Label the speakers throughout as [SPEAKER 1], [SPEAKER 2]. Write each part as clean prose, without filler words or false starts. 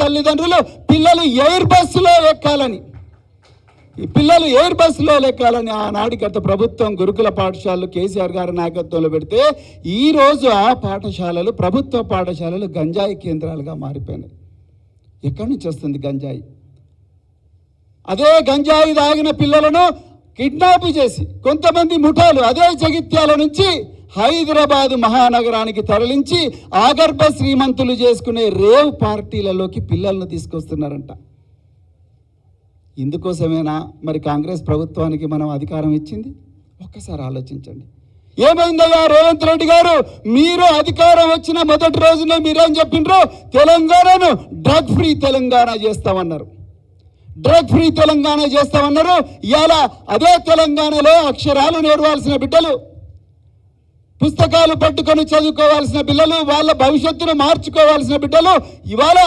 [SPEAKER 1] తల్లిదండ్రులు పిల్లలు ఎయిర్ బస్సులో ఎక్కాలని, ఈ పిల్లలు ఎయిర్ బస్సులో ఎక్కాలని ఆనాటి గత ప్రభుత్వం గురుకుల పాఠశాలలు కేసీఆర్ గారి నాయకత్వంలో పెడితే ఈరోజు ఆ పాఠశాలలు ప్రభుత్వ పాఠశాలలు గంజాయి కేంద్రాలుగా మారిపోయినాయి. ఎక్కడి నుంచి వస్తుంది గంజాయి? అదే గంజాయి తాగిన పిల్లలను కిడ్నాప్ చేసి కొంతమంది ముఠాలు అదే జగిత్యాల నుంచి హైదరాబాదు మహానగరానికి తరలించి ఆగర్భ శ్రీమంతులు చేసుకునే రేవ్ పార్టీలలోకి పిల్లలను తీసుకొస్తున్నారంట. ఇందుకోసమేనా మరి కాంగ్రెస్ ప్రభుత్వానికి మనం అధికారం ఇచ్చింది? ఒక్కసారి ఆలోచించండి. ఏమైందయ్యా రేవంత్ రెడ్డి గారు, మీరు అధికారం వచ్చిన మొదటి రోజునే మీరేం చెప్పిండ్రు? తెలంగాణను డ్రగ్ ఫ్రీ తెలంగాణ చేస్తామన్నారు. డ్రగ్ ఫ్రీ తెలంగాణ చేస్తామన్నారు. ఇవాళ అదే తెలంగాణలో అక్షరాలు నేర్వాల్సిన బిడ్డలు, పుస్తకాలు పట్టుకొని చదువుకోవాల్సిన పిల్లలు, వాళ్ళ భవిష్యత్తును మార్చుకోవాల్సిన బిడ్డలు ఇవాళ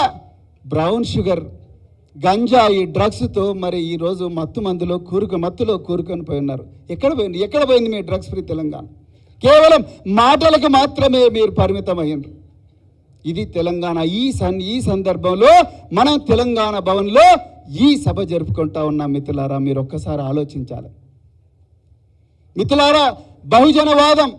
[SPEAKER 1] బ్రౌన్ షుగర్, గంజాయి, డ్రగ్స్తో మరి ఈరోజు మత్తులో కూరుకొని పోయి ఉన్నారు. ఎక్కడ పోయింది మీ డ్రగ్స్ ఫ్రీ తెలంగాణ? కేవలం మాటలకు మాత్రమే మీరు పరిమితమయ్యారు. ఇది తెలంగాణ. ఈ సందర్భంలో మనం తెలంగాణ భవన్లో ఈ సభ జరుపుకుంటా ఉన్నాం. మిత్రులారా, మీరు ఒక్కసారి ఆలోచించాలి. మిత్రులారా, బహుజనవాదం,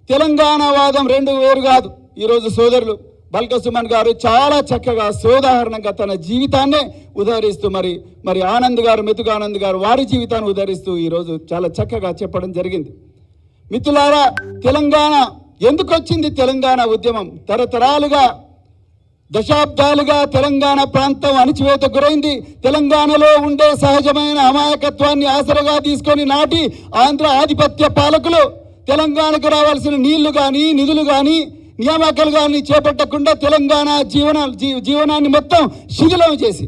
[SPEAKER 1] తెలంగాణవాదం రెండు వేరు కాదు. ఈరోజు సోదరులు బల్క సుమన్ గారు చాలా చక్కగా సోదాహరణంగా తన జీవితాన్నే ఉదహరిస్తూ మరి ఆనంద్ గారు, మెతుగానంద్ గారు వారి జీవితాన్ని ఉదహరిస్తూ ఈరోజు చాలా చక్కగా చెప్పడం జరిగింది. మిత్రులారా, తెలంగాణ ఎందుకు వచ్చింది? తెలంగాణ ఉద్యమం తరతరాలుగా, దశాబ్దాలుగా తెలంగాణ ప్రాంతం అణచివేతకు గురైంది. తెలంగాణలో ఉండే సహజమైన అమాయకత్వాన్ని ఆసరగా తీసుకొని నాటి ఆంధ్ర ఆధిపత్య పాలకులు తెలంగాణకు రావాల్సిన నీళ్లు కానీ, నిధులు కానీ, నియామకాలు కానీ చేపట్టకుండా తెలంగాణ జీవనాన్ని మొత్తం శిథిలం చేసి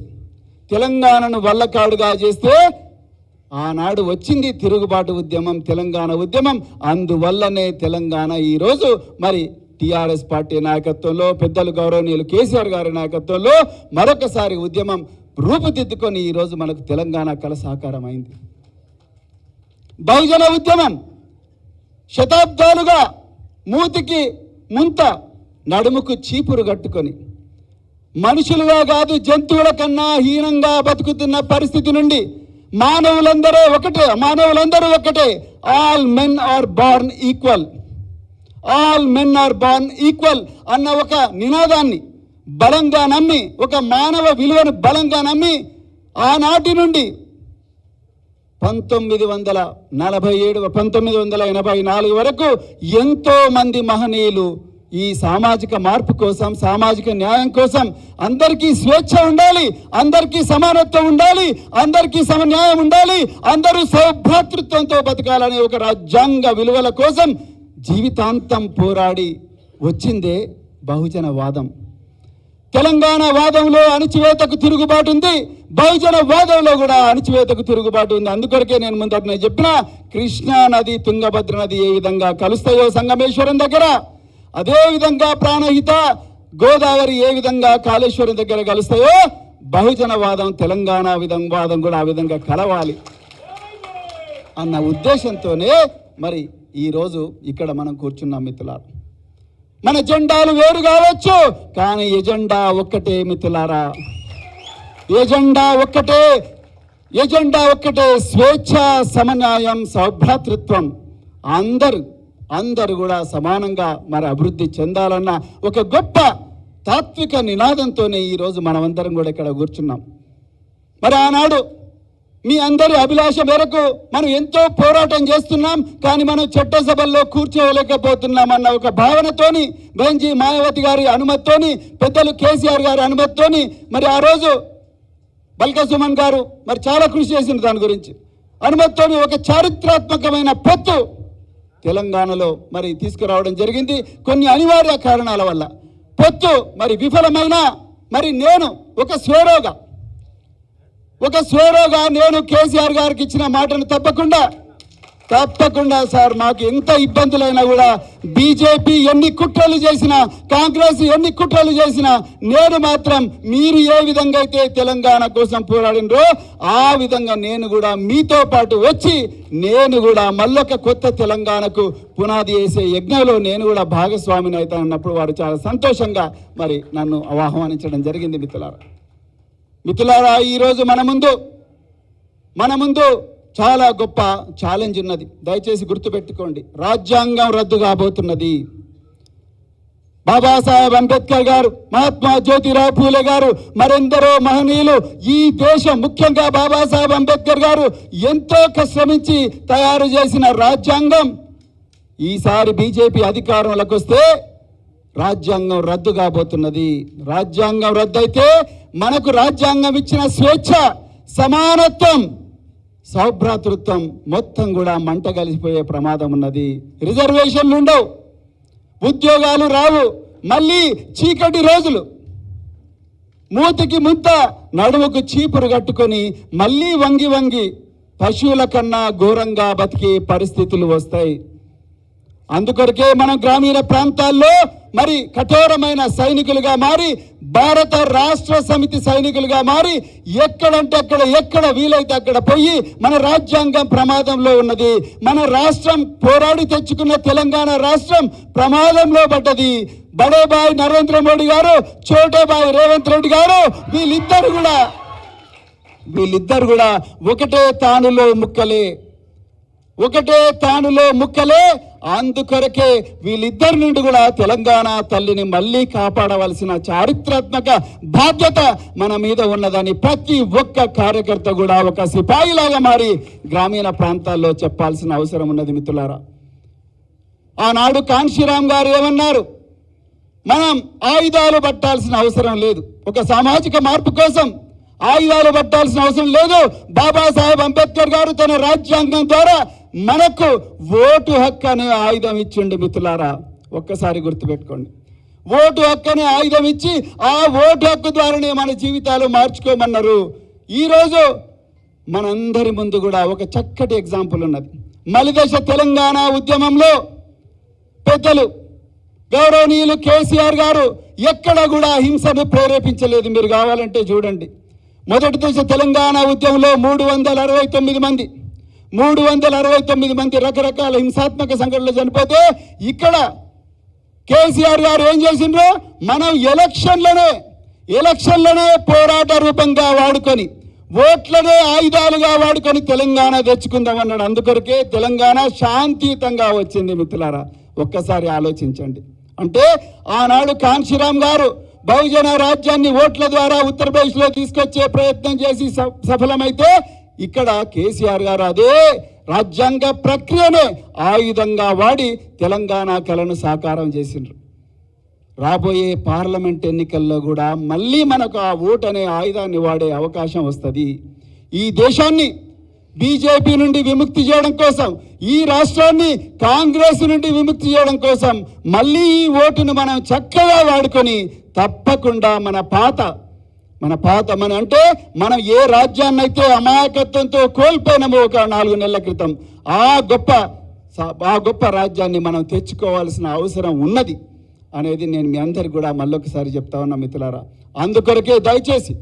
[SPEAKER 1] తెలంగాణను వల్లకాడుగా చేస్తే ఆనాడు వచ్చింది తిరుగుబాటు ఉద్యమం, తెలంగాణ ఉద్యమం. అందువల్లనే తెలంగాణ ఈరోజు మరి టీఆర్ఎస్ పార్టీ నాయకత్వంలో, పెద్దలు గౌరవనీయులు కేసీఆర్ గారి నాయకత్వంలో మరొకసారి ఉద్యమం రూపుదిద్దుకొని ఈరోజు మనకు తెలంగాణ కళ సాకారం అయింది. బహుజన ఉద్యమం శతాబ్దాలుగా మూతికి ముంత, నడుముకు చీపురు కట్టుకొని మనుషులుగా కాదు జంతువుల కన్నా హీనంగా బతుకుతున్న పరిస్థితి నుండి మానవులందరూ ఒకటే, all men are born equal, all men are born equal అన్న ఒక నినాదాన్ని బలంగా నమ్మి, ఒక మానవ విలువను బలంగా నమ్మి ఆనాటి నుండి 1984 వరకు ఎంతో మంది మహనీయులు ఈ సామాజిక మార్పు కోసం, సామాజిక న్యాయం కోసం, అందరికీ స్వేచ్ఛ ఉండాలి, అందరికీ సమానత్వం ఉండాలి, అందరికీ సమన్యాయం ఉండాలి, అందరూ సౌభ్రాతృత్వంతో బతకాలనే ఒక రాజ్యాంగ విలువల కోసం జీవితాంతం పోరాడి వచ్చిందే బహుజన వాదం. తెలంగాణ వాదంలో అణచివేతకు తిరుగుబాటు ఉంది, బహుజన వాదంలో కూడా అణచివేతకు తిరుగుబాటు ఉంది. అందుకొరకే నేను ముందట చెప్పిన కృష్ణా నది, తుంగభద్ర నది ఏ విధంగా కలుస్తాయో సంగమేశ్వరం దగ్గర, అదే విధంగా ప్రాణహిత గోదావరి ఏ విధంగా కాళేశ్వరం దగ్గర కలుస్తాయో బహుజన వాదం, తెలంగాణ వాదం కూడా ఆ విధంగా కలవాలి అన్న ఉద్దేశంతోనే మరి ఈరోజు ఇక్కడ మనం కూర్చున్నాం. మిత్రులారా, మన జెండాలు వేరు కావచ్చు, కానీ ఎజెండా ఒక్కటే. మిత్రులారా, ఎజెండా ఒక్కటే, స్వేచ్ఛ, సమన్యాయం, సౌభ్రాతృత్వం. అందరూ కూడా సమానంగా మరి అభివృద్ధి చెందాలన్న ఒక గొప్ప తాత్విక నినాదంతోనే ఈరోజు మనమందరం కూడా ఇక్కడ కూర్చున్నాం. మరి ఆనాడు మీ అందరి అభిలాష మేరకు మనం ఎంతో పోరాటం చేస్తున్నాం, కానీ మనం చట్టసభల్లో కూర్చోలేకపోతున్నాం అన్న ఒక భావనతోని, బెంజీ మాయావతి గారి అనుమతితోని, పెద్దలు కేసీఆర్ గారి అనుమతితోని మరి ఆ రోజు బల్క సుమన్ గారు మరి చాలా కృషి చేసిన దాని గురించి అనుమతితోని ఒక చారిత్రాత్మకమైన పొత్తు తెలంగాణలో మరి తీసుకురావడం జరిగింది. కొన్ని అనివార్య కారణాల వల్ల పొత్తు మరి విఫలమైన మరి నేను ఒక స్వేరోగా నేను కేసీఆర్ గారికి ఇచ్చిన మాటను తప్పకుండా సార్, మాకు ఎంత ఇబ్బందులైనా కూడా బీజేపీ ఎన్ని కుట్రలు చేసినా, కాంగ్రెస్ ఎన్ని కుట్రలు చేసినా, నేను మాత్రం మీరు ఏ విధంగా అయితే తెలంగాణ కోసం పోరాడినరో ఆ విధంగా నేను కూడా మీతో పాటు వచ్చి నేను కూడా మళ్ళొక కొత్త తెలంగాణకు పునాది వేసే యజ్ఞంలో నేను కూడా భాగస్వామిని అవుతానన్నప్పుడు వారు చాలా సంతోషంగా మరి నన్ను ఆహ్వానించడం జరిగింది. మిత్రులారా, మిత్రులారా, ఈరోజు మన ముందు చాలా గొప్ప ఛాలెంజ్ ఉన్నది. దయచేసి గుర్తుపెట్టుకోండి, రాజ్యాంగం రద్దు కాబోతున్నది. బాబాసాహెబ్ అంబేద్కర్ గారు, మహాత్మా జ్యోతిరావు పూలే గారు, మరెందరో మహనీయులు ఈ దేశం, ముఖ్యంగా బాబాసాహెబ్ అంబేద్కర్ గారు ఎంతో శ్రమించి తయారు చేసిన రాజ్యాంగం ఈసారి బీజేపీ అధికారంలోకి వస్తే రాజ్యాంగం రద్దు కాబోతున్నది. రాజ్యాంగం రద్దయితే మనకు రాజ్యాంగం ఇచ్చిన స్వేచ్ఛ, సమానత్వం, సౌభ్రాతృత్వం మొత్తం కూడా మంట కలిసిపోయే ప్రమాదం ఉన్నది. రిజర్వేషన్లు ఉండవు, ఉద్యోగాలు రావు, మళ్ళీ చీకటి రోజులు, మూతికి ముంత నడుముకు చీపురు కట్టుకొని మళ్ళీ వంగి పశువుల కన్నా ఘోరంగా బతికే పరిస్థితులు వస్తాయి. అందుకొరకే మనం గ్రామీణ ప్రాంతాల్లో మరి కఠోరమైన సైనికులుగా మారి, భారత రాష్ట్ర సమితి సైనికులుగా మారి ఎక్కడంటే అక్కడ, ఎక్కడ వీలైతే అక్కడ పోయి మన రాజ్యాంగం ప్రమాదంలో ఉన్నది, మన రాష్ట్రం పోరాడి తెచ్చుకున్న తెలంగాణ రాష్ట్రం ప్రమాదంలో పడ్డది. బడేబాయ్ నరేంద్ర మోడీ గారు, చోటేబాయ్ రేవంత్ రెడ్డి గారు వీళ్ళిద్దరు కూడా ఒకటే తానులో ముక్కలే. అందుకొరకే వీళ్ళిద్దరి నుండి కూడా తెలంగాణ తల్లిని మళ్ళీ కాపాడవలసిన చారిత్రాత్మక బాధ్యత మన మీద ఉన్నదని ప్రతి ఒక్క కార్యకర్త కూడా ఒక సిపాయిలాగా మారి గ్రామీణ ప్రాంతాల్లో చెప్పాల్సిన అవసరం ఉన్నది. మిత్రులారా, ఆనాడు కాన్షీరామ్ గారు ఏమన్నారు? మనం ఆయుధాలు పట్టాల్సిన అవసరం లేదు, ఒక సామాజిక మార్పు కోసం ఆయుధాలు పట్టాల్సిన అవసరం లేదు. బాబాసాహెబ్ అంబేద్కర్ గారు తన రాజ్యాంగం ద్వారా మనకు ఓటు హక్కు అనే ఆయుధం ఇచ్చిండు. మిత్రులారా, ఒక్కసారి గుర్తుపెట్టుకోండి, ఓటు హక్కు అనే ఆయుధం ఇచ్చి ఆ ఓటు హక్కు ద్వారానే మన జీవితాలు మార్చుకోమన్నారు. ఈరోజు మనందరి ముందు కూడా ఒక చక్కటి ఎగ్జాంపుల్ ఉన్నది. మలిదశ తెలంగాణ ఉద్యమంలో పెద్దలు గౌరవనీయులు కేసీఆర్ గారు ఎక్కడ కూడా హింసను ప్రేరేపించలేదు. మీరు కావాలంటే చూడండి, మొదటి దశ తెలంగాణ ఉద్యమంలో 369 మంది రకరకాల హింసాత్మక సంఘటనలు చనిపోతే, ఇక్కడ కేసీఆర్ గారు ఏం చేసిండ్రు? మనం ఎలక్షన్లనే పోరాట రూపంగా వాడుకొని, ఓట్లనే ఆయుధాలుగా వాడుకొని తెలంగాణ తెచ్చుకుందామన్నాడు. అందుకొరకే తెలంగాణ శాంతియుతంగా వచ్చింది. మిత్రులారా, ఒక్కసారి ఆలోచించండి. అంటే ఆనాడు కాన్షీరామ్ గారు బహుజన రాజ్యాన్ని ఓట్ల ద్వారా ఉత్తరప్రదేశ్లో తీసుకొచ్చే ప్రయత్నం చేసి సఫలమైతే, ఇక్కడ కేసీఆర్ గారు అదే రాజ్యాంగ ప్రక్రియనే ఆయుధంగా వాడి తెలంగాణ కలను సాకారం చేసిండ్రు. రాబోయే పార్లమెంట్ ఎన్నికల్లో కూడా మళ్ళీ మనకు ఆ ఓటు అనే ఆయుధాన్ని వాడే అవకాశం వస్తుంది. ఈ దేశాన్ని బీజేపీ నుండి విముక్తి చేయడం కోసం, ఈ రాష్ట్రాన్ని కాంగ్రెస్ నుండి విముక్తి చేయడం కోసం మళ్ళీ ఈ ఓటును మనం చక్కగా వాడుకొని తప్పకుండా అంటే మనం ఏ రాజ్యాన్ని అయితే అమాయకత్వంతో కోల్పోయినామో ఒక 4 నెలల క్రితం, ఆ గొప్ప రాజ్యాన్ని మనం తెచ్చుకోవాల్సిన అవసరం ఉన్నది అనేది నేను మీ అందరికి కూడా మళ్ళొకసారి చెప్తా ఉన్నా. మిత్రులారా, అందుకొరకే దయచేసి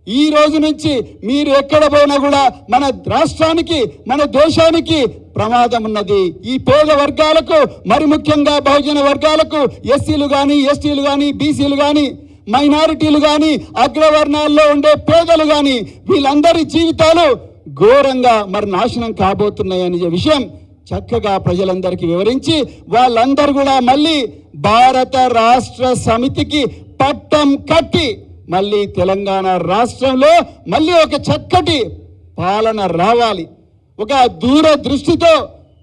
[SPEAKER 1] ఈ రోజు నుంచి మీరు ఎక్కడ పోయినా కూడా మన రాష్ట్రానికి, మన దేశానికి ప్రమాదం ఉన్నది. ఈ పేద వర్గాలకు, మరి ముఖ్యంగా బహుజన వర్గాలకు, ఎస్సీలు కానీ, ఎస్టీలు కానీ, బీసీలు కానీ, మైనారిటీలు కానీ, అగ్రవర్ణాల్లో ఉండే పేదలు కానీ, వీళ్ళందరి జీవితాలు ఘోరంగా మరి నాశనం కాబోతున్నాయనే విషయం చక్కగా ప్రజలందరికీ వివరించి, వాళ్ళందరూ కూడా మళ్ళీ భారత రాష్ట్ర సమితికి పట్టం కట్టి మళ్ళీ తెలంగాణ రాష్ట్రంలో మళ్ళీ ఒక చక్కటి పాలన రావాలి, ఒక దూరదృష్టితో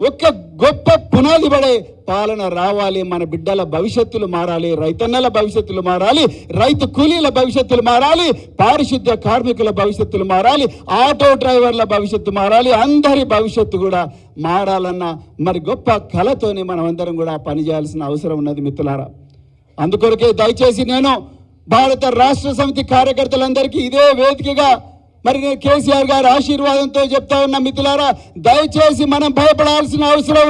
[SPEAKER 1] ఒక గొప్ప పునాది పడే పాలన రావాలి. మన బిడ్డల భవిష్యత్తులు మారాలి, రైతన్నల భవిష్యత్తులు మారాలి, రైతు కూలీల భవిష్యత్తులు మారాలి, పారిశుద్ధ్య కార్మికుల భవిష్యత్తులు మారాలి, ఆటో డ్రైవర్ల భవిష్యత్తు మారాలి, అందరి భవిష్యత్తు కూడా మారాలన్న మరి గొప్ప కళతోనే మనం అందరం కూడా పనిచేయాల్సిన అవసరం ఉన్నది. మిత్రులారా, అందుకొరకే దయచేసి నేను భారత రాష్ట్ర సమితి కార్యకర్తలందరికీ ఇదే వేదికగా మరి నేను కేసీఆర్ గారి ఆశీర్వాదంతో చెప్తా ఉన్నా. మిత్రులారా, దయచేసి మనం భయపడాల్సిన అవసరం